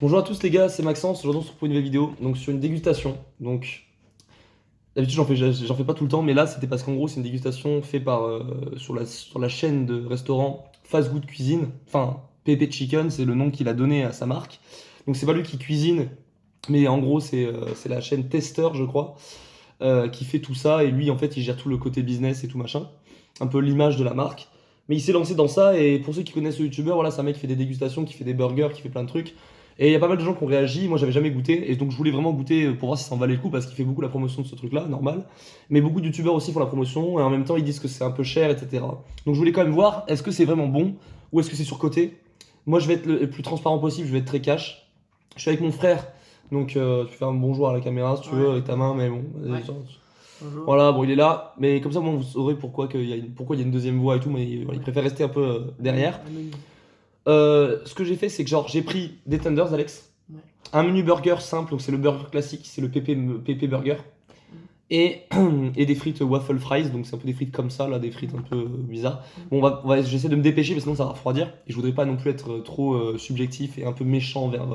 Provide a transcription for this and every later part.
Bonjour à tous les gars, c'est Maxence. Aujourd'hui on se retrouve pour une nouvelle vidéo, donc sur une dégustation. Donc d'habitude j'en fais pas tout le temps, mais là c'était parce qu'en gros c'est une dégustation faite par sur la chaîne de restaurant Fast Good Cuisine. Enfin Pepe Chicken, c'est le nom qu'il a donné à sa marque. Donc c'est pas lui qui cuisine, mais en gros c'est la chaîne Tester je crois qui fait tout ça et lui en fait il gère tout le côté business et tout machin, un peu l'image de la marque. Mais il s'est lancé dans ça et pour ceux qui connaissent le youtubeur, voilà, c'est un mec qui fait des dégustations, qui fait des burgers, qui fait plein de trucs. Et il y a pas mal de gens qui ont réagi, moi j'avais jamais goûté, et donc je voulais vraiment goûter pour voir si ça en valait le coup, parce qu'il fait beaucoup la promotion de ce truc-là, normal. Mais beaucoup de youtubeurs aussi font la promotion, et en même temps ils disent que c'est un peu cher, etc. Donc je voulais quand même voir, est-ce que c'est vraiment bon, ou est-ce que c'est surcoté. Moi je vais être le plus transparent possible, je vais être très cash. Je suis avec mon frère, donc tu fais un bonjour à la caméra si tu veux, avec ta main, mais bon. Ouais. Bonjour. Voilà, bon il est là, mais comme ça moi vous saurez pourquoi pourquoi il y a une deuxième voix et tout, mais il préfère rester un peu derrière. Anonyme. Ce que j'ai fait, c'est que genre j'ai pris des tenders, Alex, Ouais. un menu burger simple, donc c'est le burger classique, c'est le PP burger, et, et des frites waffle fries, donc c'est un peu des frites comme ça, là, des frites un peu bizarres. Bon, j'essaie de me dépêcher, parce que sinon ça va refroidir, et je voudrais pas non plus être trop subjectif et un peu méchant vers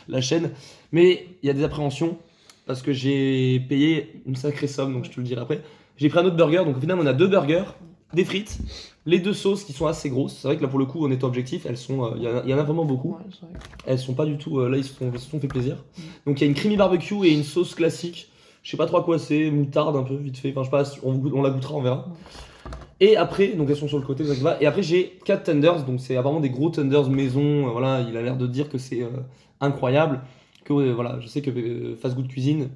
la chaîne, mais il y a des appréhensions, parce que j'ai payé une sacrée somme, donc je te le dirai après. J'ai pris un autre burger, donc au final on a deux burgers, des frites, les deux sauces qui sont assez grosses. C'est vrai que là pour le coup, en étant objectif, elles sont, il y en a vraiment beaucoup. Ouais, c'est vrai. Elles sont pas du tout, là ils se sont fait plaisir. Donc il y a une creamy barbecue et une sauce classique. Je sais pas trop à quoi c'est, moutarde un peu vite fait. Enfin je sais pas, on la goûtera, on verra. Et après, donc elles sont sur le côté, vous inquiétez pas. Et après j'ai 4 tenders, donc c'est apparemment des gros tenders maison. Voilà, il a l'air de dire que c'est incroyable. Que voilà, je sais que Fast Good Cuisine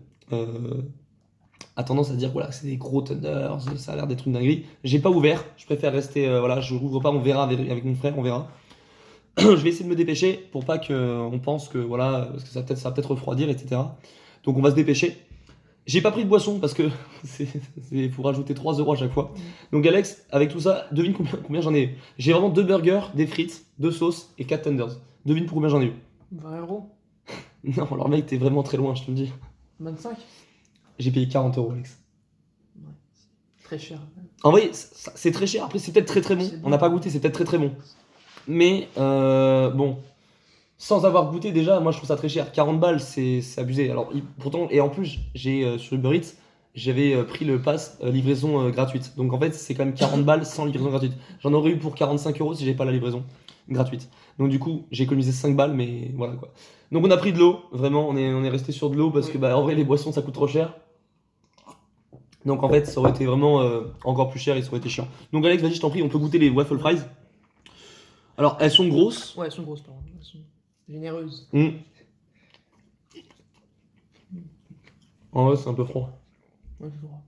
a tendance à dire voilà, c'est des gros tenders, ça a l'air d'être une dinguerie. J'ai pas ouvert, je préfère rester, voilà, je rouvre pas, on verra avec mon frère, on verra. Je vais essayer de me dépêcher pour pas qu'on pense que voilà, parce que ça va peut-être refroidir, etc. Donc on va se dépêcher. J'ai pas pris de boisson parce que faut rajouter 3 euros à chaque fois. Donc Alex, avec tout ça, devine combien j'en ai eu. J'ai vraiment 2 burgers, des frites, 2 sauces et 4 tenders. Devine pour combien j'en ai eu. 20 €. Non, alors mec, t'es vraiment très loin, je te le dis. 25. J'ai payé 40 euros, Alex. Ouais. Très cher. En vrai, c'est très cher. Après, c'est peut-être très très bon. C'est On n'a bon. pas goûté, c'est peut-être très très bon. Mais bon, sans avoir goûté déjà, moi je trouve ça très cher. 40 balles, c'est abusé. Alors pourtant, et en plus, j'ai sur Uber Eats, j'avais pris le pass livraison gratuite. Donc en fait, c'est quand même 40 balles sans livraison gratuite. J'en aurais eu pour 45 euros si j'avais pas la livraison gratuite. Donc du coup, j'ai économisé 5 balles, mais voilà quoi. Donc on a pris de l'eau, vraiment, on est resté sur de l'eau parce que Oui. bah en vrai, les boissons ça coûte trop cher. Donc en fait, ça aurait été vraiment encore plus cher et ça aurait été chiant. Donc Alex, vas-y, je t'en prie, on peut goûter les waffle fries. Alors, elles sont grosses. Ouais, elles sont grosses, par contre. Elles sont généreuses. Mm. En vrai, c'est un peu froid. Ouais, c'est droit.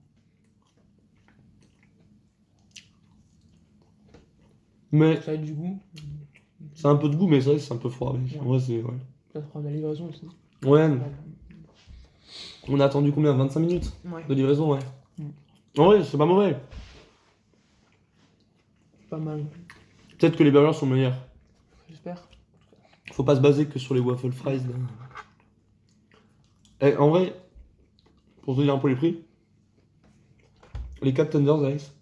Mais Ça a du goût. c'est un peu de goût, mais c'est vrai que c'est un peu froid. Mec. Ouais. En vrai, c'est. Ouais. Ça prend la livraison aussi. Ouais, on a attendu combien? 25 minutes Ouais. de livraison, ouais. Mm. En vrai, c'est pas mauvais. Pas mal. Peut-être que les burgers sont meilleurs. J'espère. Faut pas se baser que sur les waffle fries. Là. Eh, en vrai, pour te dire un peu les prix, les 4 tenders, Alex,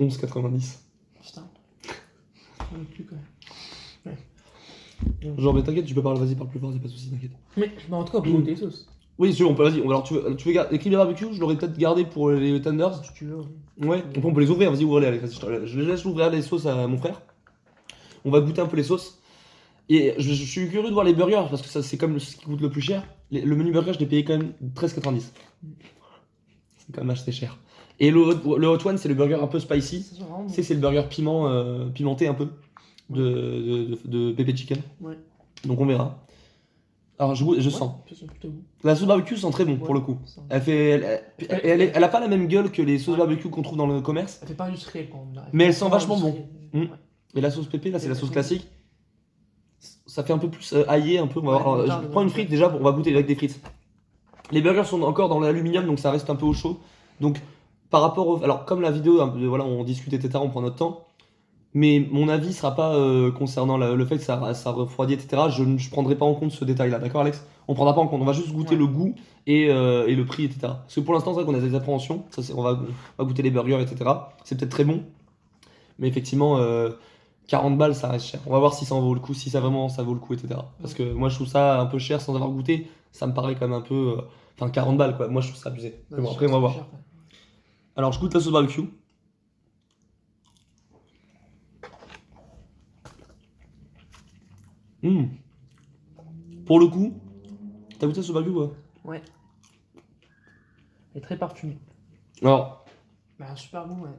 11,90. Putain. Non plus, quand même. Genre, mais t'inquiète, tu peux parler, vas-y, parle plus fort, c'est pas de soucis, t'inquiète. Mais bah, en tout cas, on peut goûter les sauces. Oui, si, on peut, vas-y. Alors, tu veux garder les creamy barbecue, je l'aurais peut-être gardé pour les tenders. Si tu veux. Ouais, on peut les ouvrir, vas-y, ouvre-les, Alex. Vas-y, je laisse ouvrir les sauces à mon frère. On va goûter un peu les sauces. Et je suis curieux de voir les burgers, parce que ça, c'est comme ce qui coûte le plus cher. Le menu burger, je l'ai payé quand même 13,90. C'est quand même assez cher. Et le Hot One, c'est le burger un peu spicy. Ça sent vraiment bon. C'est le burger pimenté un peu de Pepe Chicken. Ouais. Donc on verra. Alors je Ouais, sens. ça sent plutôt bon. La sauce barbecue sent très bon pour Ouais, le coup. ça- Elle a pas la même gueule que les sauces Ouais. barbecue qu'on trouve dans le commerce. Elle fait pas industriel quand même. Mais elle sent vachement bon. Ouais. Mais la sauce pépé, là, c'est la sauce Ouais. classique. Ça fait un peu plus aillé, un peu. On va Ouais, voir. moutarde, Je prends une frite déjà, on va goûter avec des frites. Les burgers sont encore dans l'aluminium, donc ça reste un peu au chaud. Donc, par rapport au. Alors, comme la vidéo, voilà, on discute, etc., on prend notre temps. Mais mon avis sera pas concernant le fait que ça refroidit, etc. Je prendrai pas en compte ce détail-là, d'accord, Alex? On prendra pas en compte, on va juste goûter Ouais. le goût et le prix, etc. Parce que pour l'instant, c'est vrai qu'on a des appréhensions. On va goûter les burgers, etc. C'est peut-être très bon. Mais effectivement, 40 balles, ça reste cher. On va voir si ça en vaut le coup, si ça vraiment ça vaut le coup, etc. Parce que moi, je trouve ça un peu cher sans avoir goûté. Ça me paraît quand même un peu. Enfin, 40 balles, quoi. Moi, je trouve ça abusé. Mais bon, après, on va voir. Alors, je goûte la sauce barbecue. Mmh. Pour le coup, t'as goûté la sauce barbecue ou pas? Ouais. Elle est très parfumée. Alors, Bah, super bon, ouais.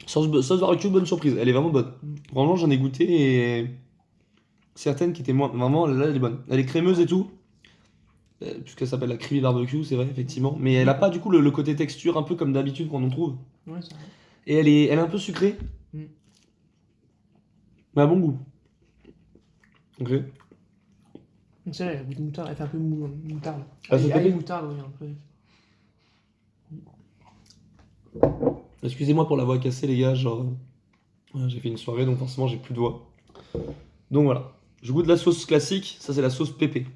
sauce barbecue, bonne surprise. Elle est vraiment bonne. Vraiment, j'en ai goûté et certaines qui étaient moins. Vraiment, là, elle est bonne. Elle est crémeuse et tout. Puisqu'elle s'appelle la creamy barbecue, c'est vrai, effectivement. Mais elle a pas du coup le côté texture, un peu comme d'habitude qu'on en trouve. Ouais, c'est vrai. Et elle est un peu sucrée. Mm. Mais à bon goût. Ok. Donc celle-là, elle a goût de moutarde, elle fait un peu moutarde. Ah, c'est tapé moutarde, oui, un peu. Excusez-moi pour la voix cassée, les gars. Genre, j'ai fait une soirée, donc forcément, j'ai plus de voix. Donc voilà. Je goûte la sauce classique. Ça, c'est la sauce pépé.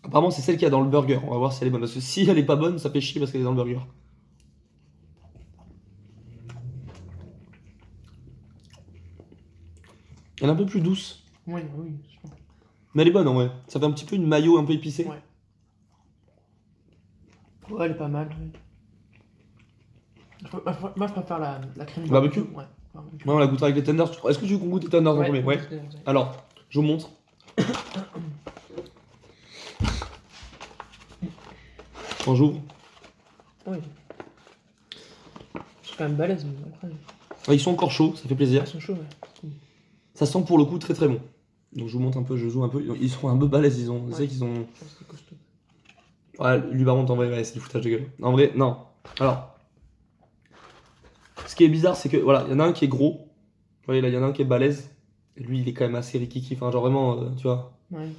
Apparemment, c'est celle qu'il y a dans le burger. On va voir si elle est bonne. Parce que si elle est pas bonne, ça fait chier parce qu'elle est dans le burger. Elle est un peu plus douce. Oui, oui, je pense. Mais elle est bonne en vrai. Ça fait un petit peu une mayo un peu épicée. Ouais. Ouais, elle est pas mal. Ouais. Moi, je préfère la crème Barbecue. Ouais. Barbecue. Ouais, on la goûtera avec les tenders. Est-ce que tu goûtes les tenders en premier? Ouais. Alors, je vous montre. Quand j'ouvre. Oui. C'est quand même balèze, mais après. Ils sont encore chauds, ça fait plaisir. Ils sont chauds, ouais. Ça sent pour le coup très très bon. Donc je vous montre un peu, je joue un peu. Ils sont un peu balèzes, ils ont. Ouais. C'est qu'ils ont. Je pense que c'est costaud. Ouais, lui par contre en vrai, ouais, c'est du foutage de gueule. En vrai, non. Alors. Ce qui est bizarre, c'est que voilà, il y en a un qui est gros. Vous voyez là, il y en a un qui est balèze. Et lui, il est quand même assez rikiki. Enfin, genre vraiment, tu vois. Ouais.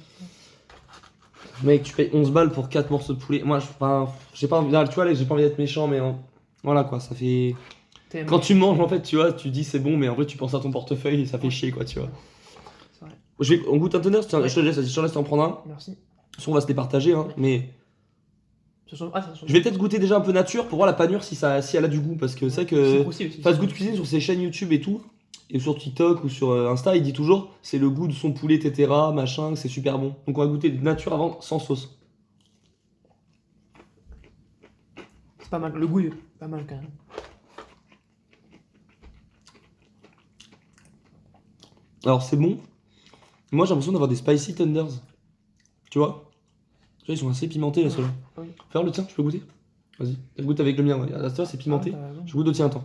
Mec, tu payes 11 balles pour 4 morceaux de poulet. Moi, j'ai pas envie. Là, tu vois, là, j'ai pas envie d'être méchant, mais voilà quoi, ça fait. Quand tu manges, en fait, tu vois, tu dis c'est bon, mais en vrai, tu penses à ton portefeuille et ça fait chier, quoi, tu vois. C'est vrai. On goûte un tender, tiens, Ouais. je te laisse, vas-y, je te laisse t'en prendre un. Merci. Sinon, on va se les partager, hein, mais. Ça sent Je vais peut-être goûter déjà un peu nature pour voir la panure si elle a du goût, parce que c'est vrai que. aussi. Fast Good Cuisine sur ses chaînes YouTube et tout, et sur TikTok ou sur Insta, il dit toujours c'est le goût de son poulet, etc., machin, que c'est super bon. Donc on va goûter de nature avant, sans sauce. C'est pas mal. Le goût est pas mal quand même. Alors c'est bon. Moi j'ai l'impression d'avoir des spicy tenders. Tu vois? Tu vois, ils sont assez pimentés là, ceux-là. Oui. Faire le tien, tu peux goûter? Vas-y, goûte avec le mien. Ouais. Là, c'est pimenté. Ah, t'as raison. Je goûte au tien, attends.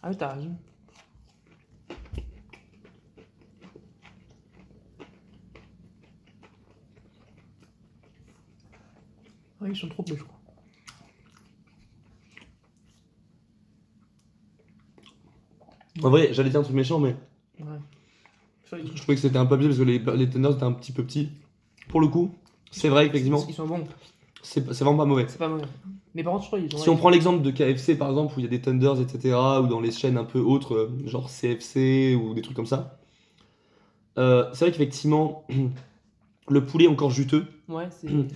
Ah oui, t'as raison. Ah, ils sont trop bleus, je crois. En vrai, j'allais dire un truc méchant, mais Ouais. je trouvais que c'était un peu abusé parce que les tenders étaient un petit peu petits. Pour le coup, c'est vrai qu'effectivement, Ils sont bons. c'est vraiment pas mauvais. C'est pas mauvais. Mais par contre, je crois qu'ils ont. Si on prend l'exemple de KFC par exemple, où il y a des tenders, etc., ou dans les chaînes un peu autres, genre CFC ou des trucs comme ça, c'est vrai qu'effectivement, le poulet est encore juteux, Ouais, c'est vrai.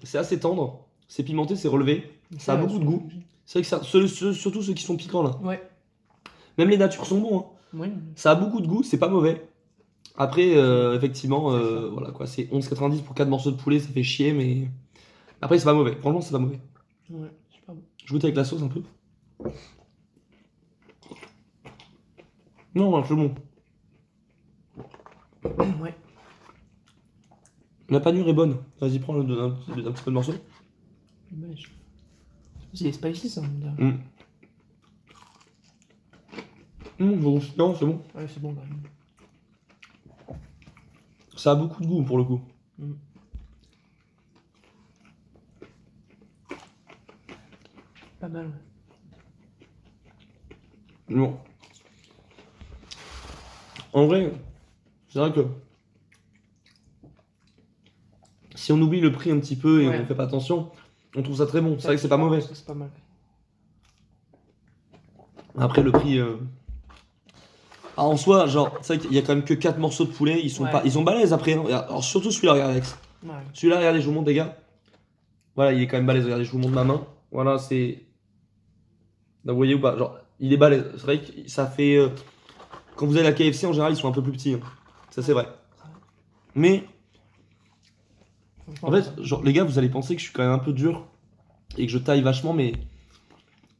c'est assez tendre, c'est pimenté, c'est relevé, ça a Ouais, beaucoup de goût. C'est vrai que surtout ceux qui sont piquants là. Ouais. Même les natures sont bons, hein. Oui. Ça a beaucoup de goût, c'est pas mauvais. Après, effectivement, voilà quoi, c'est 11,90 pour 4 morceaux de poulet, ça fait chier, mais après c'est pas mauvais, franchement c'est pas mauvais. Ouais, super bon. Je goûte avec la sauce un peu. Non, c'est bon. Ouais. La panure est bonne. Vas-y, prends un petit peu de morceau. C'est spicy ça, on dirait. Non, c'est bon. Ouais, c'est bon quand même. Ça a beaucoup de goût pour le coup. Pas mal, ouais. Non. En vrai, c'est vrai que si on oublie le prix un petit peu et Ouais. on fait pas attention, on trouve ça très bon. C'est vrai que c'est pas mauvais. C'est pas mal. Après le prix. Ah, en soi, genre, c'est vrai qu'il y a quand même que 4 morceaux de poulet. Ils sont Ouais. pas, ils sont balèzes après. Hein. Alors surtout celui-là, regarde Alex. Ouais. Celui-là, regardez, je vous montre les gars. Voilà, il est quand même balèze. Regardez, je vous montre ma main. Voilà, c'est. Là, vous voyez ou pas? Genre, il est balèze. C'est vrai que ça fait. Quand vous allez à KFC, en général, ils sont un peu plus petits. Hein. Ça, c'est vrai. Mais, en fait, genre, les gars, vous allez penser que je suis quand même un peu dur et que je taille vachement, mais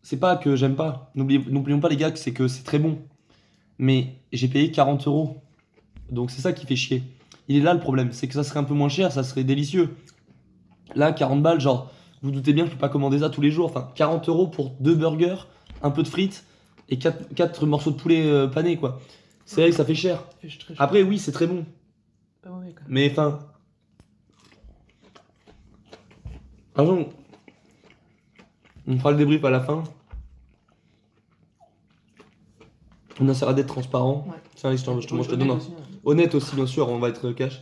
c'est pas que j'aime pas. N'oublions pas, les gars, que c'est très bon. Mais j'ai payé 40 euros. Donc, c'est ça qui fait chier. Il est là le problème, c'est que ça serait un peu moins cher, ça serait délicieux. Là, 40 balles, genre, vous doutez bien que je peux pas commander ça tous les jours. Enfin, 40 euros pour 2 burgers, un peu de frites et 4 morceaux de poulet panés, quoi. C'est vrai que ça fait cher. Ça fait très cher. Après, oui, c'est très bon. Pas mauvais, quoi. Mais enfin. Par exemple, on fera le débrief à la fin. On essaiera d'être transparent. Ouais. Tiens, je te Honnête donne un. aussi, hein. Honnête aussi, bien sûr, on va être cash.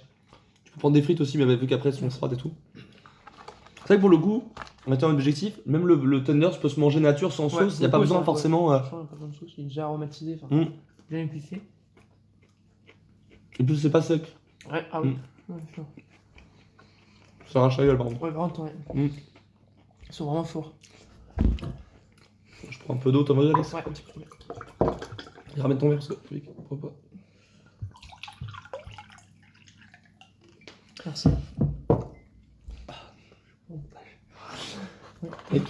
Tu peux prendre des frites aussi, mais vu qu'après, elles sont froides et tout. C'est vrai que pour le coup, en étant un objectif, même le tenders peut se manger nature sans Ouais, sauce. Il n'y a pas beaucoup, besoin ça, forcément. Franchement, pas besoin de sauce, il est déjà aromatisé, enfin, bien épicé. Et puis, c'est pas sec. Ouais, ah oui. Ouais, sûr. Ça arrache la gueule, par contre. Ouais, vraiment, ouais. Mm. Ils sont vraiment forts. Je prends un peu d'eau, t'en vas y aller. Ouais, un petit peu. Et ramène ton verre parce que. Pourquoi pas. Merci. Mec.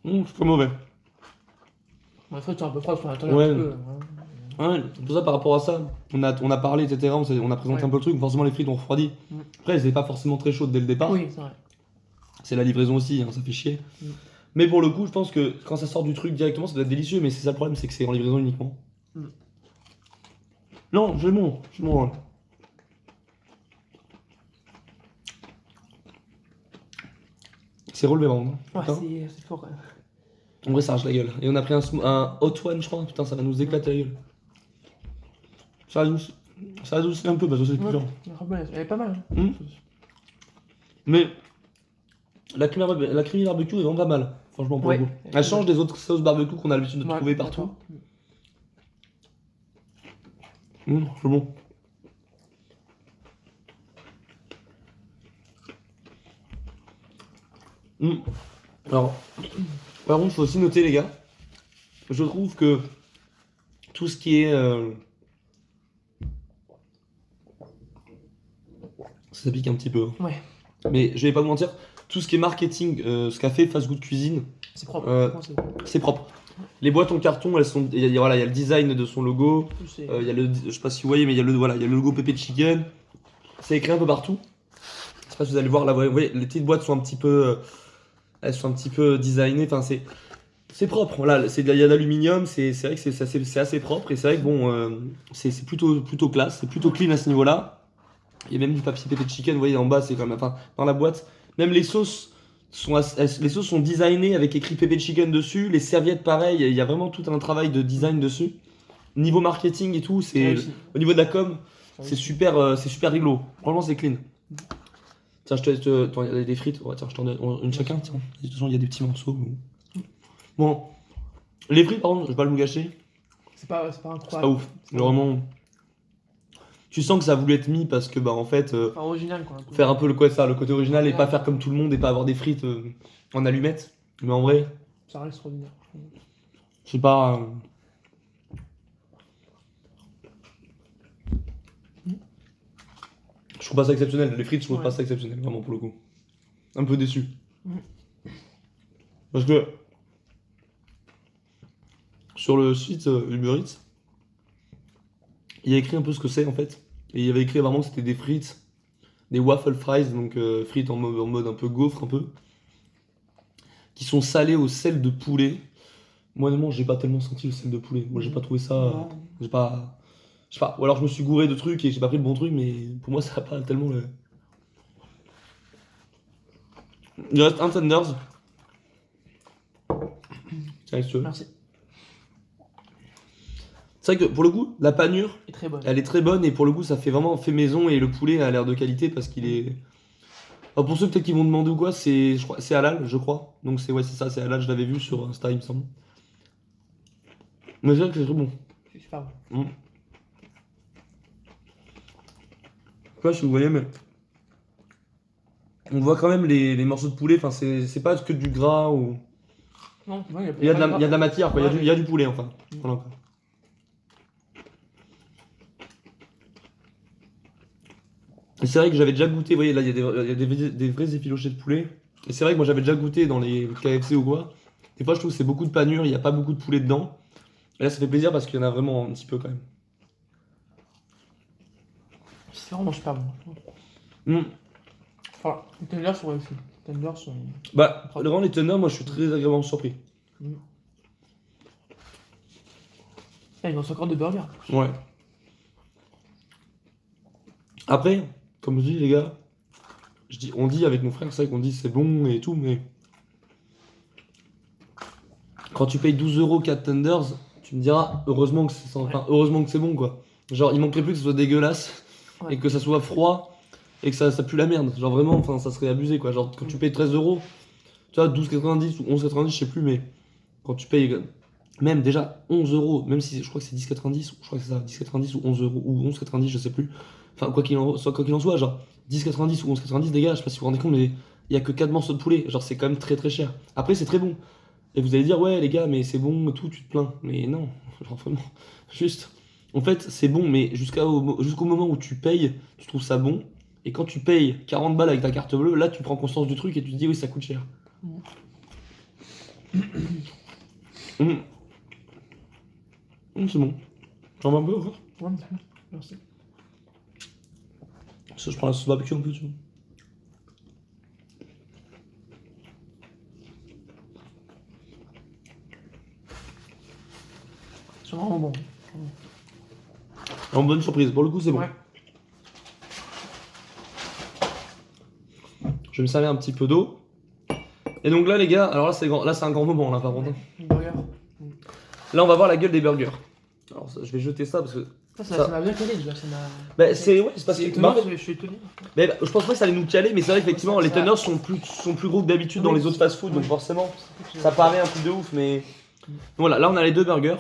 C'est pas mauvais. Bon, les frites sont un peu froides, faut attendre Ouais. un petit peu. Hein. Ouais, c'est pour ça par rapport à ça, on a parlé, etc. On a présenté Ouais. un peu le truc, forcément les frites ont refroidi. Mm. Après, elles étaient pas forcément très chaudes dès le départ. Oui, c'est vrai. C'est la livraison aussi, hein, ça fait chier. Mm. Mais pour le coup, je pense que quand ça sort du truc directement, ça doit être délicieux, mais c'est ça le problème, c'est que c'est en livraison uniquement. Mm. Non, c'est bon, c'est bon. Ouais. C'est relevé vraiment. Ouais, Putain. c'est fort quand même. En vrai, ça arrache la gueule. Et on a pris un Hot One, je crois. Putain, ça va nous éclater la gueule. Ça adoucit un peu parce que c'est plus dur. Elle est pas mal. Hein. Mm. Mais la creamy barbecue est vraiment pas mal, franchement, pour Ouais. le coup. Elle change des autres sauces barbecue qu'on a l'habitude de Ouais, trouver partout. d'accord. C'est bon. Alors, par contre, il faut aussi noter, les gars, je trouve que tout ce qui est. Ça pique un petit peu. Hein. Ouais, Mais je vais pas vous mentir, tout ce qui est marketing, ce qu'a fait Fast Good Cuisine, c'est propre. Euh, c'est propre. Les boîtes en carton, elles sont. Voilà, il y a le design de son logo. Il y a le. Je sais pas si vous voyez, mais il y a le logo Pepe Chicken. C'est écrit un peu partout. Je sais pas si vous allez voir là, vous voyez, les petites boîtes sont un petit peu. Elles sont un petit peu designées. Enfin, c'est propre. Là, il y a d'aluminium. C'est vrai que c'est assez propre. Et c'est vrai que bon, c'est plutôt classe. C'est plutôt clean à ce niveau-là. Il y a même du papier Pepe Chicken. Vous voyez en bas, c'est quand même. Enfin, dans la boîte. Même les sauces. Les sauces sont designées avec écrit Pepe Chicken dessus, les serviettes pareil, il y a vraiment tout un travail de design dessus. Niveau marketing et tout, c'est au niveau de la com, c'est super rigolo. Franchement, c'est clean. Tiens, attends, il y a des frites. Ouais, tiens, je t'en donne une chacun. Tiens. De toute façon, il y a des petits morceaux. Bon, les frites, par contre, je vais pas le gâcher. C'est pas C'est pas incroyable. ouf. Vraiment. Tu sens que ça a voulu être mis parce que bah en fait. Enfin, original quoi. Faire un peu le côté original et pas faire comme tout le monde et pas avoir des frites en allumettes. Mais en vrai, Ça reste extraordinaire. je sais pas. Je trouve pas ça exceptionnel. Les frites, je trouve Ouais. pas ça exceptionnel, vraiment pour le coup. Un peu déçu. Mhm. Parce que sur le site Uber Eats, il y a écrit un peu ce que c'est en fait. Et il y avait écrit vraiment que c'était des frites, des waffle fries, donc frites en mode un peu gaufre un peu, qui sont salées au sel de poulet. Moi, honnêtement, j'ai pas tellement senti le sel de poulet. Moi, j'ai pas trouvé ça. Non. J'ai pas. Je sais pas. Ou alors, je me suis gouré de trucs et j'ai pas pris le bon truc, mais pour moi, ça a pas tellement le. Il reste un tenders. Tiens, si tu veux. Merci. C'est vrai que pour le coup, la panure, Et très bonne. elle est très bonne et pour le coup, ça fait vraiment fait maison et le poulet a l'air de qualité parce qu'il est. Alors pour ceux peut-être qui vont demander ou quoi, c'est halal, je crois. Donc c'est ça, c'est halal, je l'avais vu sur Insta, il me semble. Mais c'est vrai que c'est très bon. C'est super bon. Je sais pas si vous voyez, mais on voit quand même les morceaux de poulet. Enfin, c'est pas que du gras ou. Non, ouais, Il y a de la matière, quoi. Ouais, Il y a du poulet, enfin. Voilà, quoi. Et c'est vrai que j'avais déjà goûté, vous voyez, là, il y a des vrais effilochés de poulet. Et c'est vrai que moi, j'avais déjà goûté dans les KFC ou quoi. Des fois, je trouve que c'est beaucoup de panure, il n'y a pas beaucoup de poulet dedans. Et là, ça fait plaisir parce qu'il y en a vraiment un petit peu, quand même. C'est vraiment super bon. Mm. Enfin, les tenders sont réussis. Les tenders sont. Bah, vraiment, les tenders, moi, je suis très agréablement surpris. Ah, il manque encore de burgers. Ouais. Après, comme je dis, les gars, on dit avec mon frère, c'est vrai qu'on dit c'est bon et tout, mais quand tu payes 12 € 4 tenders, tu me diras heureusement que heureusement que c'est bon, quoi. Genre, il manquerait plus que ce soit dégueulasse Ouais. et que ça soit froid et que ça pue la merde. Genre, vraiment, enfin, ça serait abusé, quoi. Genre, quand tu payes 13 €, tu vois, 12,90 ou 11,90, je sais plus, mais quand tu payes même déjà 11 €, même si je crois que c'est 10,90, je crois que c'est ça, 10,90 ou 11 € ou 11,90, je sais plus. Enfin, quoi qu'il en soit, genre 10,90 ou 11,90, les gars, je sais pas si vous vous rendez compte, mais il y a que 4 morceaux de poulet. Genre, c'est quand même très très cher. Après, c'est très bon. Et vous allez dire, ouais, les gars, mais c'est bon et tout, tu te plains. Mais non, genre vraiment. Juste, en fait, c'est bon, mais jusqu'au moment où tu payes, tu trouves ça bon. Et quand tu payes 40 balles avec ta carte bleue, là, tu prends conscience du truc et tu te dis, oui, ça coûte cher. Mmh. C'est bon. J'en veux un peu encore. Ouais, c'est bon. Merci. Ça, je prends la sauce barbecue un peu, tu vois. C'est vraiment bon. En bonne surprise, pour le coup, c'est bon. Ouais. Je vais me servir un petit peu d'eau. Et donc là, les gars, alors là, c'est un grand moment, là, par contre. Burger. Là, on va voir la gueule des burgers. Alors, je vais jeter ça parce que. Ça m'a bien calé déjà. Ça m'a. Bah, c'est parce que. étonnant, bah, en fait, je suis étonné. mais je pense pas que ça allait nous caler, mais c'est vrai qu'effectivement, Ça- les ça- tenders sont plus gros que d'habitude dans Oui, les autres fast-food, donc oui. forcément, ça paraît un truc de ouf, mais. Voilà, là, on a les deux burgers.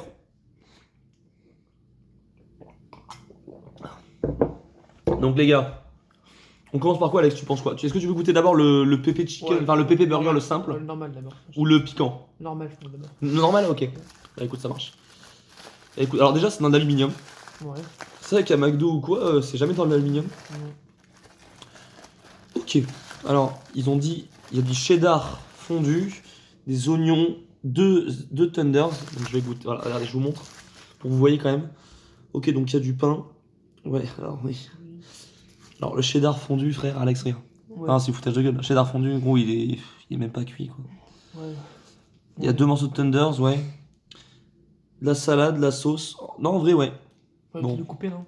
Donc, les gars, on commence par quoi, Alex? Tu penses quoi? Est-ce que tu veux goûter d'abord le pépé chicken, Ouais. enfin le pépé burger, Ouais, le simple, le normal d'abord. ou le piquant? Normal, je pense d'abord. Normal, ok. Bah, écoute, ça marche. Écoute, alors déjà, c'est dans d'aluminium. Ouais. C'est vrai qu'à McDo ou quoi, c'est jamais dans l'aluminium. Ok. Alors, ils ont dit, il y a du cheddar fondu, des oignons, deux tenders. Donc je vais goûter. Voilà, regardez, je vous montre. Pour que vous voyez quand même. Ok, donc il y a du pain. Ouais, alors oui. Alors le cheddar fondu, frère, Alex, regarde. Ouais. Ah, c'est foutage de gueule. Le cheddar fondu, gros, il est même pas cuit, quoi. Ouais. Il y a deux morceaux de tenders, ouais. De la salade, de la sauce. Non, en vrai, ouais. Ouais, Bon. le couper, non?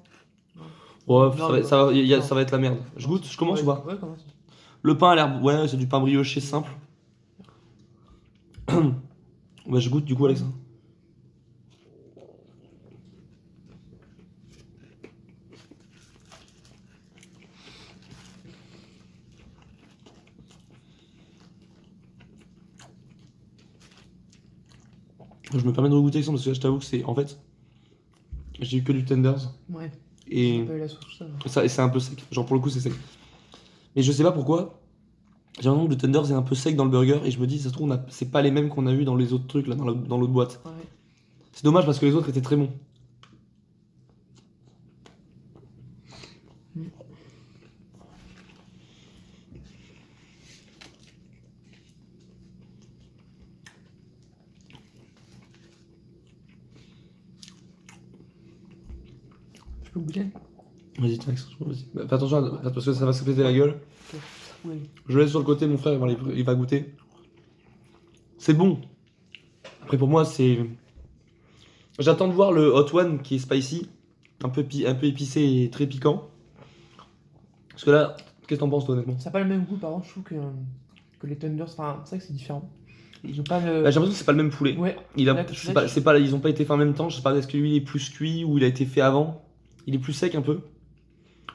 Ouais, Non, ça va, mais non. ça va être la merde. Je goûte, je commence Ouais, ou pas? Ouais, commence. Le pain a l'air. Ouais, c'est du pain brioché simple. Bah, je goûte du coup, Alex. Je me permets de regoûter avec ça parce que je t'avoue que c'est. En fait, j'ai eu que du tenders. Ouais. Et J'ai pas eu la sauce, tout ça. c'est un peu sec. Genre pour le coup, c'est sec. Mais je sais pas pourquoi. J'ai l'impression que le tenders est un peu sec dans le burger. Et je me dis, ça se trouve, c'est pas les mêmes qu'on a eu dans les autres trucs, là, dans l'autre boîte. Ouais. C'est dommage parce que les autres étaient très bons. Je peux goûter? Vas-y, tiens, Alex, vas-y. Bah, fais attention, parce que ça va se péter la gueule. Oui. Je le laisse sur le côté, mon frère, il va goûter. C'est bon. Après, pour moi, c'est. J'attends de voir le Hot One qui est spicy, un peu épicé et très piquant. Parce que là, qu'est-ce que t'en penses, toi, honnêtement? Ça n'a pas le même goût, par contre, je trouve que les tenders. Enfin, c'est vrai que c'est différent. Ils ont pas le. Bah, j'ai l'impression que c'est pas le même poulet. Ouais. Il a, Là, c'est pas, ils ont pas été faits en même temps. Je sais pas, est-ce que lui il est plus cuit ou il a été fait avant. Il est plus sec un peu.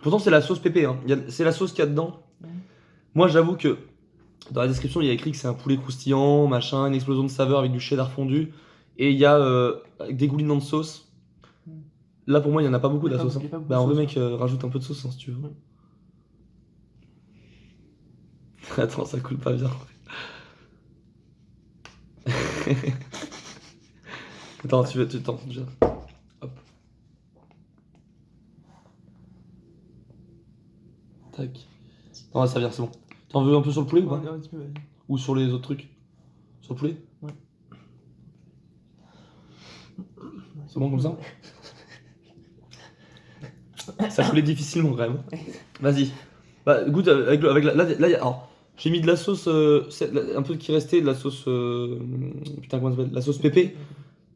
Pourtant, c'est la sauce pépé. Hein. C'est la sauce qu'il y a dedans. Moi, j'avoue que dans la description, il y a écrit que c'est un poulet croustillant, machin, une explosion de saveur avec du cheddar fondu. Et il y a des goulinants de sauce. Là, pour moi, il y en a pas beaucoup de la sauce. Hein. Il y a pas beaucoup Bah, de en vrai, sauce, mec, rajoute un peu de sauce hein, si tu veux. Attends, ça coule pas bien. Attends, attends, déjà. Hop. Tac. Non, ça vient, c'est bon. T'en veux un peu sur le poulet ou pas? Ouais, un petit peu, vas-y. Ou sur les autres trucs? Sur le poulet? Ouais. C'est bon comme ça? Ça coulait difficilement quand même. Vas-y. Bah, goûte avec la. Là, alors, j'ai mis de la sauce. Un peu qui restait, de la sauce. Putain, comment ça s'appelle? La sauce pépé.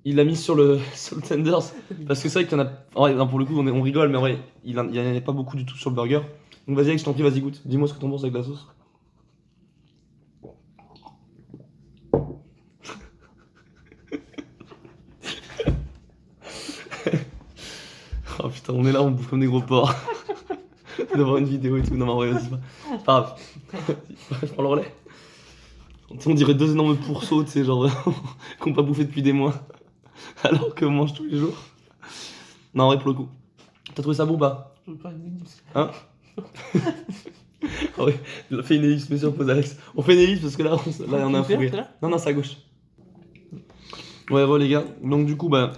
Il l'a mis sur le, sur le tenders. Parce que c'est vrai qu'il y en a. En vrai, non, pour le coup, on rigole, mais en vrai, il y en a pas beaucoup du tout sur le burger. Donc vas-y, Alex, je t'en prie, vas-y, goûte. Dis-moi ce que t'en penses avec la sauce. Oh putain, on est là, on bouffe comme des gros porcs. D'avoir une vidéo et tout. Non, mais en vrai, vas-y, c'est pas grave. Je prends le relais. On dirait deux énormes pourceaux, tu sais, genre, qu'on pas bouffé depuis des mois. Alors qu'on mange tous les jours. Non, en vrai, pour le coup. T'as trouvé ça bon ou pas? Je veux pas une ellipse. Hein? Ah ouais, on fait une ellipse, bien sûr, pose Alex. On fait une ellipse parce que là, on a un fou rire. Non, c'est à gauche. Ouais, voilà, les gars. Donc, du coup, bah.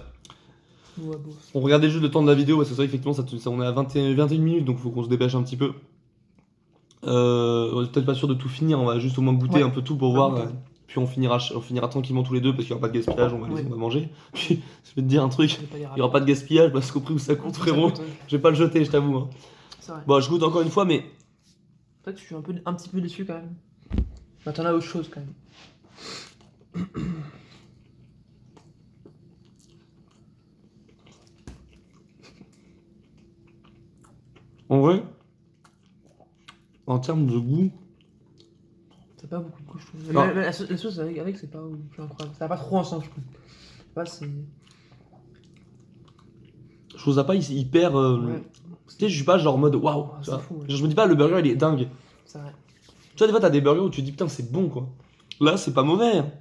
Ouais, bon. On regardait juste le temps de la vidéo parce que c'est vrai qu'effectivement on est à 21 minutes donc il faut qu'on se dépêche un petit peu. On est peut-être pas sûr de tout finir, on va juste au moins goûter un peu tout pour voir. Puis on finira tranquillement tous les deux parce qu'il n'y aura pas de gaspillage, on va manger. Puis je vais te dire un truc, il n'y aura pas de gaspillage parce qu'au prix où ça coûte, frérot, je vais pas le jeter, je t'avoue. Hein. Bon, je goûte encore une fois, mais. En fait, je suis un petit peu déçu quand même. Bah, t'en as autre chose quand même. En vrai, en termes de goût. Ça pas beaucoup de goût, je trouve. Mais la sauce avec c'est pas incroyable. Ça va pas trop ensemble, je trouve. Pas, c'est. Je trouve ça pas hyper. Ouais. Tu sais, je suis pas genre en mode waouh. C'est fou, ouais. Genre, je me dis pas le burger il est dingue. C'est vrai. Tu vois, des fois t'as des burgers où tu te dis putain, c'est bon quoi. Là, c'est pas mauvais. Hein.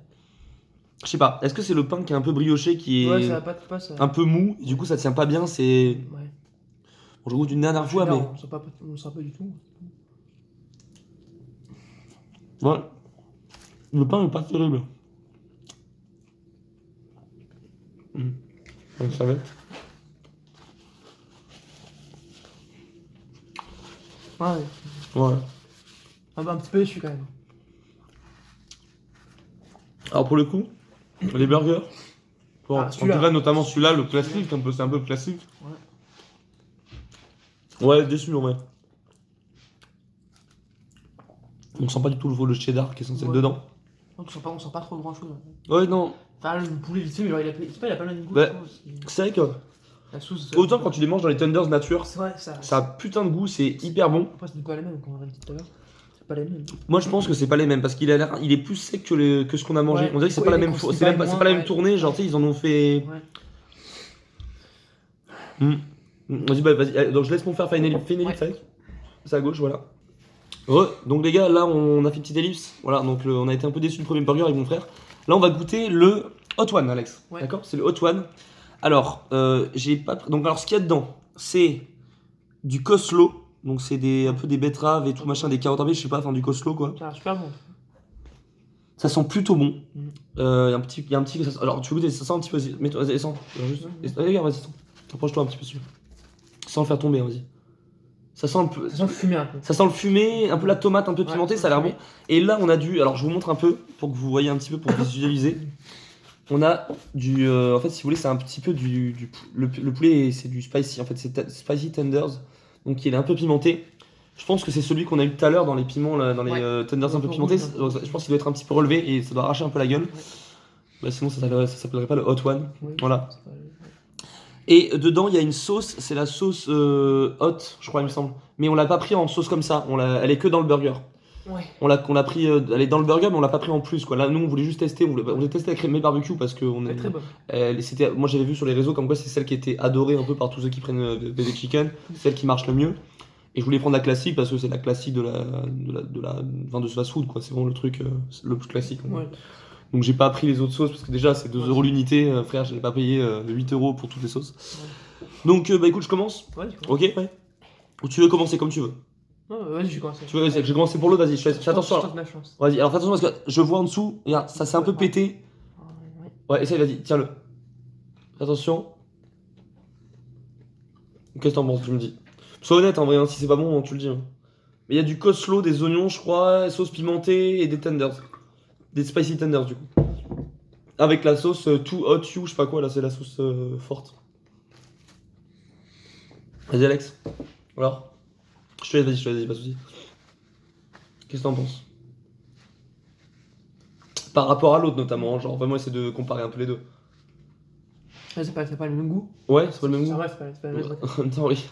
Je sais pas, est-ce que c'est le pain qui est un peu brioché qui est Ouais, ça va pas ça. un peu mou, et du coup ça tient pas bien, c'est. Ouais. Bon, je goûte une dernière fois, mais. On sent pas du tout. Ouais. Le pain est pas terrible. Ça va être. Ouais. Un petit peu déçu quand même. Alors pour le coup, les burgers. Bon, en tout cas, notamment celui-là, le classique, c'est un peu classique. Ouais, déçu en vrai. On sent pas du tout le cheddar qui est censé être dedans. Donc on sent pas trop grand chose. Ouais, non. Enfin, le poulet vite fait, mais genre il a pas le même goût. Bah, c'est vrai que. La sauce. Autant quand tu les manges dans les tenders nature, ça a putain de goût, c'est hyper bon. Après, c'est pas les mêmes, comme on l'a dit tout à l'heure. C'est pas les mêmes. Moi je pense que c'est pas les mêmes parce qu'il est plus sec que ce qu'on a mangé. On dirait que c'est pas la même c'est pas la même tournée, genre tu sais, ils en ont fait. Vas-y, vas-y. Donc je laisse mon frère faire une ellipse avec. C'est à gauche, voilà. Donc les gars, là on a fait une petite ellipse. Voilà, donc on a été un peu déçus du premier burger avec mon frère. Là on va goûter le Hot One, Alex. D'accord? C'est le Hot One. Alors, j'ai pas. Donc alors ce qu'il y a dedans, c'est du coleslaw. Donc c'est un peu des betteraves et tout machin, des carottes je sais pas, enfin du coleslaw quoi. Ça a l'air super bon. Ça sent plutôt bon. Il y a un petit. Alors tu veux goûter, ça sent un petit peu. Vas-y, sens. Regarde, vas-y, approche-toi un petit peu dessus. Sans le faire tomber, vas-y. Ça sent le fumé un peu. Ça sent le fumé, un peu la tomate, un peu pimentée, ça a l'air bon. Et là, on a alors je vous montre un peu pour que vous voyez un petit peu, pour visualiser. On a en fait, si vous voulez, c'est un petit peu le poulet, c'est du spicy. En fait, c'est spicy tenders, donc il est un peu pimenté. Je pense que c'est celui qu'on a eu tout à l'heure dans les piments, là, dans les tenders un peu pimentés. Je pense qu'il doit être un petit peu relevé et ça doit arracher un peu la gueule. Bah, sinon, ça s'appellerait pas le Hot One. Voilà. Et dedans, il y a une sauce, c'est la sauce hot, je crois, il me semble. Mais on l'a pas pris en sauce comme ça, elle est que dans le burger. Ouais. On l'a pris, elle est dans le burger, mais on l'a pas pris en plus, quoi. Là, nous, on voulait juste tester, on voulait tester la crème barbecue parce que elle est très bonne. Moi, j'avais vu sur les réseaux comme quoi c'est celle qui était adorée un peu par tous ceux qui prennent BB Chicken, celle qui marche le mieux. Et je voulais prendre la classique parce que c'est la classique de ce fast food, quoi. C'est vraiment le truc le plus classique. Ouais. Donc j'ai pas pris les autres sauces parce que déjà c'est 2 € l'unité, frère, je n'ai pas payé 8 € pour toutes les sauces. Donc bah écoute, je commence. Ouais, ok, ouais. Ou tu veux commencer comme tu veux. Vas-y, je vais commencer. Tu veux, j'ai commencé pour l'autre, vas-y, fais attention. Je tente ma chance. Vas-y, alors fais attention parce que je vois en dessous, regarde, ça s'est un peu pété. Ouais, essaye, vas-y, tiens-le. Attention. Qu'est-ce que t'en penses, tu me dis? Sois honnête en vrai, hein, si c'est pas bon, tu le dis. Hein. Mais il y a du coleslaw, des oignons, je crois, sauce pimentée et des tenders. Des spicy tenders, du coup. Avec la sauce Too Hot You, je sais pas quoi, là, c'est la sauce forte. Vas-y, Alex. Alors je te laisse, vas-y, pas de soucis. Qu'est-ce que t'en penses? Par rapport à l'autre, notamment, hein, genre vraiment essayer de comparer un peu les deux. Ouais, c'est pas le même goût. Ouais, c'est pas le même goût. Ouais, c'est pas le même goût. En même temps, oui.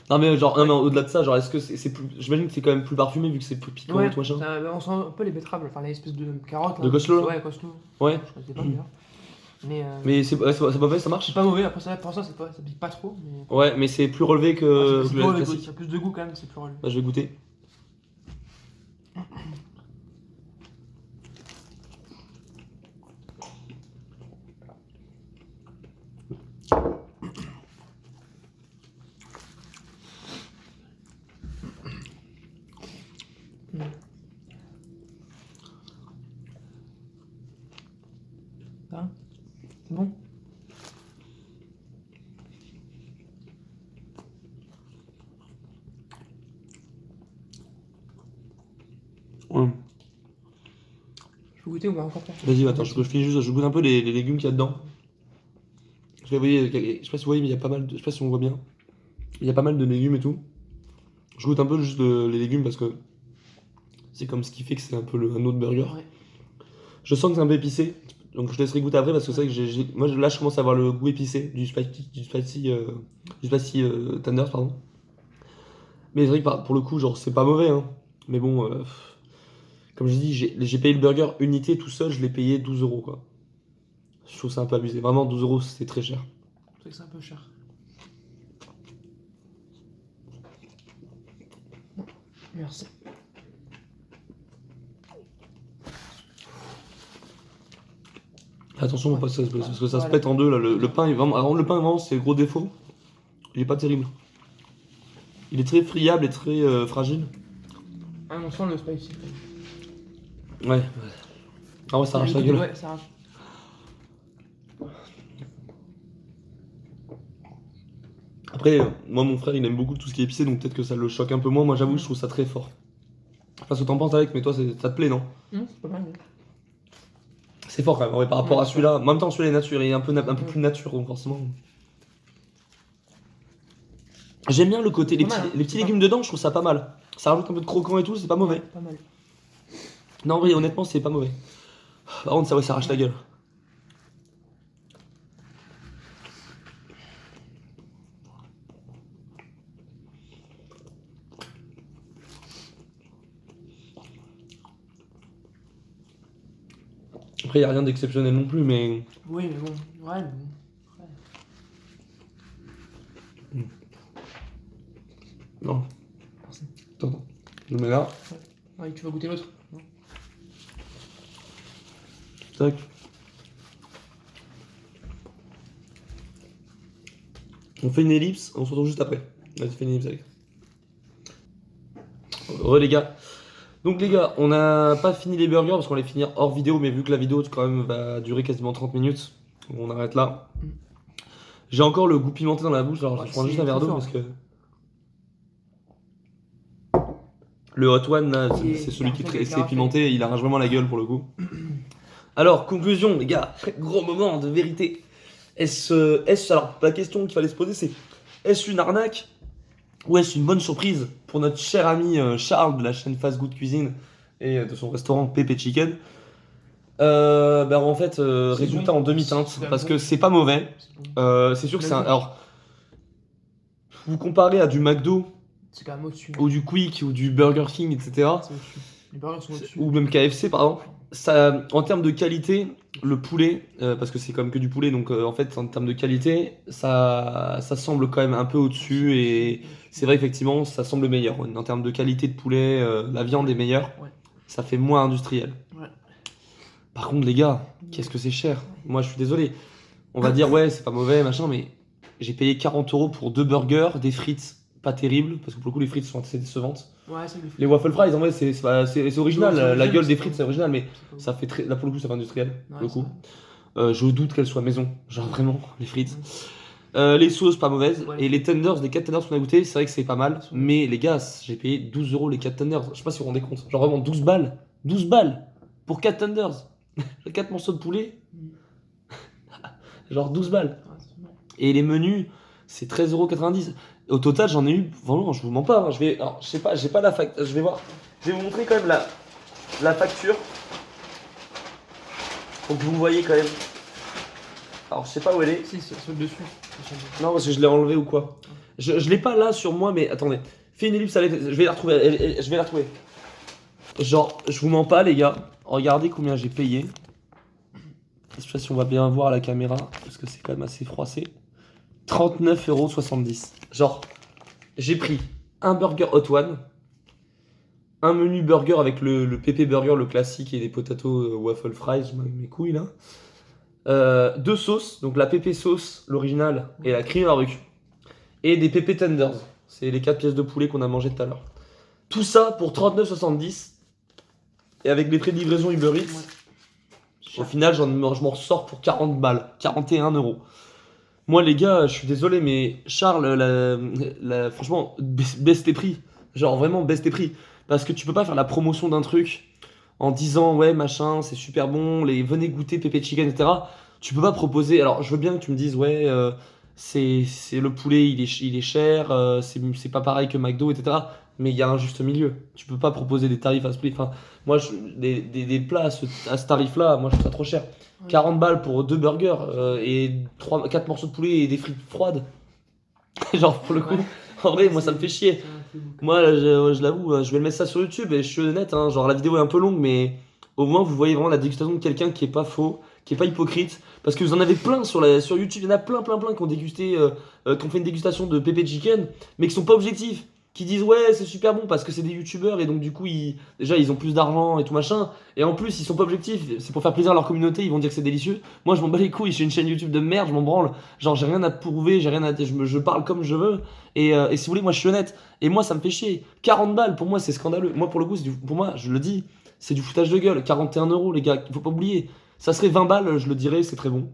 Non, mais genre, non, mais au-delà de ça, genre, est-ce que c'est plus. J'imagine que c'est quand même plus parfumé vu que c'est plus piquant Ouais, et tout machin. on sent un peu les betteraves, enfin l'espèce de carotte. De coleslaw, là. Ouais, coleslaw. Ouais. Je connaissais pas d'ailleurs. Mais c'est pas mauvais, ça marche? c'est pas mauvais, après ça, pour ça, ça pique pas trop. Mais... Ouais, mais c'est plus relevé que c'est plus le relevé, classique. il y a plus de goût quand même, c'est plus relevé. Bah, je vais goûter. Ça, c'est bon? Ouais. Je peux goûter ou pas encore pas? Vas-y, attends, je finis juste, je goûte un peu les légumes qu'il y a dedans. Je sais pas si vous voyez, mais il y a pas mal de. Je sais pas si on voit bien. Il y a pas mal de légumes et tout. Je goûte un peu juste les légumes parce que c'est comme ce qui fait que c'est un peu un autre burger. Ouais. Je sens que c'est un peu épicé, donc je te laisserai goûter après parce que c'est vrai que moi là je commence à avoir le goût épicé du spicy tenders, pardon. Mais c'est vrai que pour le coup, genre c'est pas mauvais, hein. Mais bon, comme je dis, j'ai payé le burger unité tout seul, je l'ai payé 12 € quoi. Je trouve ça un peu abusé. Vraiment, 12 € c'est très cher. C'est vrai que c'est un peu cher. Merci. Attention, ouais. Parce que ça se pète en deux là. Le pain, le pain, vraiment, c'est le gros défaut. Il est pas terrible. Il est très friable et très fragile. Ah, on sent le spicy. Ouais. Ah ouais, ça arrache la gueule. Ouais, ça arrache. Après, moi, mon frère, il aime beaucoup tout ce qui est épicé, donc peut-être que ça le choque un peu moins. Moi, j'avoue, je trouve ça très fort. Je sais pas ce que t'en penses avec, mais toi, ça te plaît, non? C'est pas mal. Ouais. C'est fort quand même, ouais, par rapport à celui-là. En même temps, celui-là est nature, il est un peu plus nature, donc forcément. J'aime bien le côté, les petits légumes dedans, je trouve ça pas mal. Ça rajoute un peu de croquant et tout, c'est pas mauvais. Pas mal. Non, en vrai, honnêtement, c'est pas mauvais. Par contre, ça, ouais, ça arrache la gueule. Après, y a rien d'exceptionnel non plus, mais. Oui, mais bon. Ouais, mais bon. Ouais. Non. Merci. Attends, je le mets là. Ouais, tu vas goûter l'autre. Tac. On fait une ellipse, on se retrouve juste après. Vas-y, fais une ellipse avec. Les gars. Donc les gars, on n'a pas fini les burgers parce qu'on allait finir hors vidéo, mais vu que la vidéo quand même va durer quasiment 30 minutes, on arrête là. J'ai encore le goût pimenté dans la bouche, alors je prends juste un verre d'eau parce que... Le Hot One, là, c'est celui qui est pimenté, il arrache vraiment la gueule pour le coup. Alors, conclusion les gars, gros moment de vérité. Alors, la question qu'il fallait se poser c'est, est-ce une arnaque ou est-ce une bonne surprise pour notre cher ami Charles de la chaîne Fast Good Cuisine et de son restaurant Pepe Chicken? En fait, résultat en demi-teinte, parce que c'est pas mauvais. C'est sûr que c'est un... Alors, vous comparez à du McDo, c'est quand même au-dessus. Ou du Quick, ou du Burger King, etc. Les burgers sont au-dessus. Ou même KFC, par exemple. Ça, en termes de qualité, le poulet, parce que c'est quand même que du poulet, donc en fait, en termes de qualité, ça semble quand même un peu au-dessus. Et c'est vrai, effectivement, ça semble meilleur. En termes de qualité de poulet, la viande est meilleure. Ouais. Ça fait moins industriel. Ouais. Par contre, les gars, qu'est-ce que c'est cher. Moi, je suis désolé. On va dire, ouais, c'est pas mauvais, machin, mais j'ai payé 40 € pour 2 burgers, des frites pas terribles, parce que pour le coup, les frites sont assez décevantes. Ouais, c'est les waffle fries, en vrai, c'est original. Ouais, la gueule des frites, c'est original, mais ça fait là, pour le coup, ça fait industriel. Ouais, pour le coup. Je doute qu'elles soient maison, genre vraiment, les frites. Les sauces, pas mauvaises. Ouais. Et les tenders, les 4 tenders qu'on a goûté, c'est vrai que c'est pas mal. Mais les gars, j'ai payé 12 € les 4 tenders. Je sais pas si vous vous rendez compte. Genre vraiment 12 balles. 12 balles pour 4 tenders. 4 morceaux de poulet. Genre 12 balles. Et les menus, c'est 13,90 €. Au total, j'en ai eu, vraiment, je vous mens pas. Hein, alors, je sais pas, j'ai pas la facture. Je vais voir. Je vais vous montrer quand même la facture. Pour que vous voyez quand même. Alors, je sais pas où elle est. Si, c'est le dessus. Non, parce que je l'ai enlevé ou quoi. Je l'ai pas là sur moi, mais attendez. Fais une ellipse, je vais la retrouver. Je vais la retrouver. Genre, je vous mens pas, les gars. Regardez combien j'ai payé. Je sais pas si on va bien voir à la caméra, parce que c'est quand même assez froissé. 39,70 €. Genre, j'ai pris un burger Hot One, un menu burger avec le pépé burger, le classique, et les potato waffle fries, mes couilles là. 2 sauces, donc la pépé sauce, l'original, et la cream barbecue. Et des pépé tenders, c'est les 4 pièces de poulet qu'on a mangé tout à l'heure. Tout ça pour 39,70 €. Et avec les frais de livraison Uber Eats, au final, je m'en ressors pour 40 balles, 41 €. Moi, les gars, je suis désolé, mais Charles, franchement, baisse tes prix. Genre, vraiment, baisse tes prix. Parce que tu peux pas faire la promotion d'un truc en disant, ouais, machin, c'est super bon, venez goûter Pépé Chicken, etc. Tu peux pas proposer. Alors, je veux bien que tu me dises, ouais, c'est le poulet, il est cher, c'est pas pareil que McDo, etc. Mais il y a un juste milieu. Tu peux pas proposer des tarifs à ce prix. Enfin, moi, des plats à ce tarif-là, moi, je trouve ça trop cher. 40 balles pour 2 burgers et 4 morceaux de poulet et des frites froides. Genre, pour le coup, en vrai, moi, ça me fait chier. Moi, je l'avoue, je vais le mettre ça sur YouTube et je suis honnête, hein, genre, la vidéo est un peu longue, mais au moins, vous voyez vraiment la dégustation de quelqu'un qui est pas faux, qui est pas hypocrite. Parce que vous en avez plein sur YouTube, il y en a plein qui ont dégusté, qui ont fait une dégustation de Pépé Chicken, mais qui sont pas objectifs. Qui disent ouais c'est super bon parce que c'est des youtubeurs et donc du coup déjà ils ont plus d'argent et tout machin et en plus ils sont pas objectifs, c'est pour faire plaisir à leur communauté, ils vont dire que c'est délicieux. Moi je m'en bats les couilles, j'ai une chaîne YouTube de merde, je m'en branle, genre j'ai rien à prouver, j'ai rien à je parle comme je veux et si vous voulez moi je suis honnête et moi ça me fait chier. 40 balles pour moi c'est scandaleux, moi pour le coup pour moi je le dis, c'est du foutage de gueule. 41 € les gars, il faut pas oublier, ça serait 20 balles je le dirais, c'est très bon.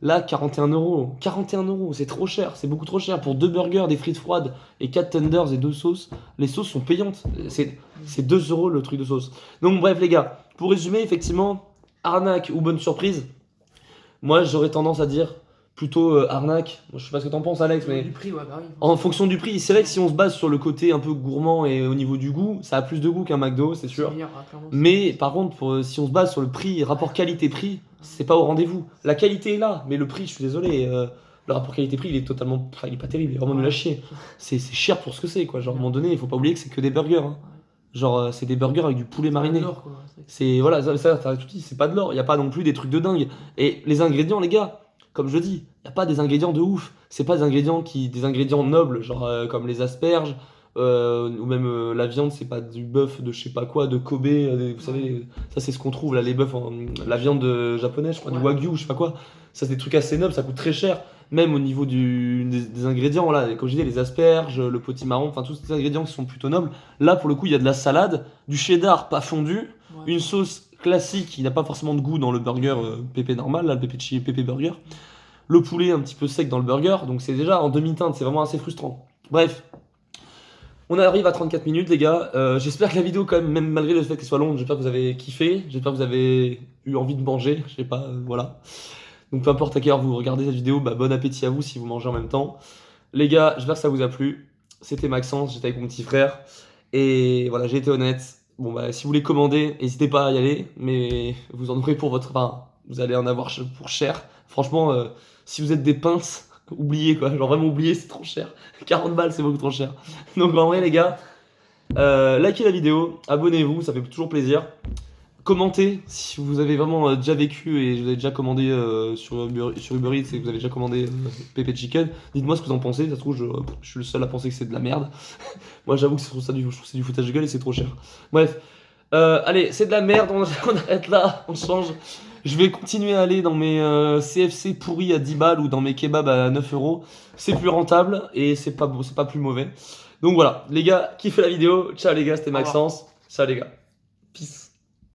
Là, 41 €. 41 €, c'est trop cher, c'est beaucoup trop cher pour 2 burgers, des frites froides et 4 tenders et 2 sauces. Les sauces sont payantes, c'est 2 € le truc de sauce. Donc bref les gars, pour résumer, effectivement, arnaque ou bonne surprise, moi j'aurais tendance à dire plutôt arnaque. Moi, je sais pas ce que t'en penses Alex, mais Du prix, ouais, pareil. en fonction du prix, c'est vrai que si on se base sur le côté un peu gourmand et au niveau du goût, ça a plus de goût qu'un McDo, c'est sûr. Meilleur, clairement, Mais par contre, si on se base sur le prix, rapport qualité-prix, c'est pas au rendez-vous. La qualité est là, mais le prix, je suis désolé, le rapport qualité-prix, il est totalement, enfin, il est pas terrible, il est vraiment nul à chier. C'est cher pour ce que c'est, quoi. Genre, à un moment donné, il faut pas oublier que c'est que des burgers. Hein. Genre, c'est des burgers avec du poulet mariné. C'est voilà, ça t'as tout dit, c'est pas de l'or. Il y a pas non plus des trucs de dingue. Et les ingrédients, les gars, comme je dis, il y a pas des ingrédients de ouf. C'est pas des ingrédients nobles, genre comme les asperges. Ou même la viande, c'est pas du bœuf de je sais pas quoi, de Kobe, vous savez, ça c'est ce qu'on trouve là, les bœufs, la viande japonaise, je crois, du wagyu, je sais pas quoi. Ça c'est des trucs assez nobles, ça coûte très cher, même au niveau des ingrédients, là, comme je disais, les asperges, le potimarron, enfin tous ces ingrédients qui sont plutôt nobles. Là pour le coup, il y a de la salade, du cheddar pas fondu, une sauce classique qui n'a pas forcément de goût dans le burger pépé normal, là, le pépé burger. Le poulet un petit peu sec dans le burger, donc c'est déjà en demi-teinte, c'est vraiment assez frustrant. Bref. On arrive à 34 minutes les gars, j'espère que la vidéo quand même malgré le fait qu'elle soit longue, j'espère que vous avez kiffé, j'espère que vous avez eu envie de manger, je sais pas, voilà. Donc peu importe à quelle heure vous regardez cette vidéo, bah, bon appétit à vous si vous mangez en même temps. Les gars, j'espère que ça vous a plu, c'était Maxence, j'étais avec mon petit frère, et voilà, j'ai été honnête. Bon bah si vous voulez commander, n'hésitez pas à y aller, mais vous en aurez pour votre... Enfin, vous allez en avoir pour cher. Franchement, si vous êtes des pinces... Oubliez quoi, genre vraiment oubliez, c'est trop cher. 40 balles, c'est beaucoup trop cher. Donc en vrai, les gars, likez la vidéo, abonnez-vous, ça fait toujours plaisir. Commentez si vous avez vraiment déjà vécu et vous avez déjà commandé sur Uber Eats et que vous avez déjà commandé Pépé Chicken. Dites-moi ce que vous en pensez, ça se trouve, je suis le seul à penser que c'est de la merde. Moi, j'avoue que je trouve c'est du foutage de gueule et c'est trop cher. Bref, allez, c'est de la merde, on arrête là, on change. Je vais continuer à aller dans mes CFC pourris à 10 balles ou dans mes kebabs à 9 €. C'est plus rentable et c'est pas plus mauvais. Donc voilà, les gars, kiffez la vidéo. Ciao les gars, c'était Maxence. Ciao les gars. Peace.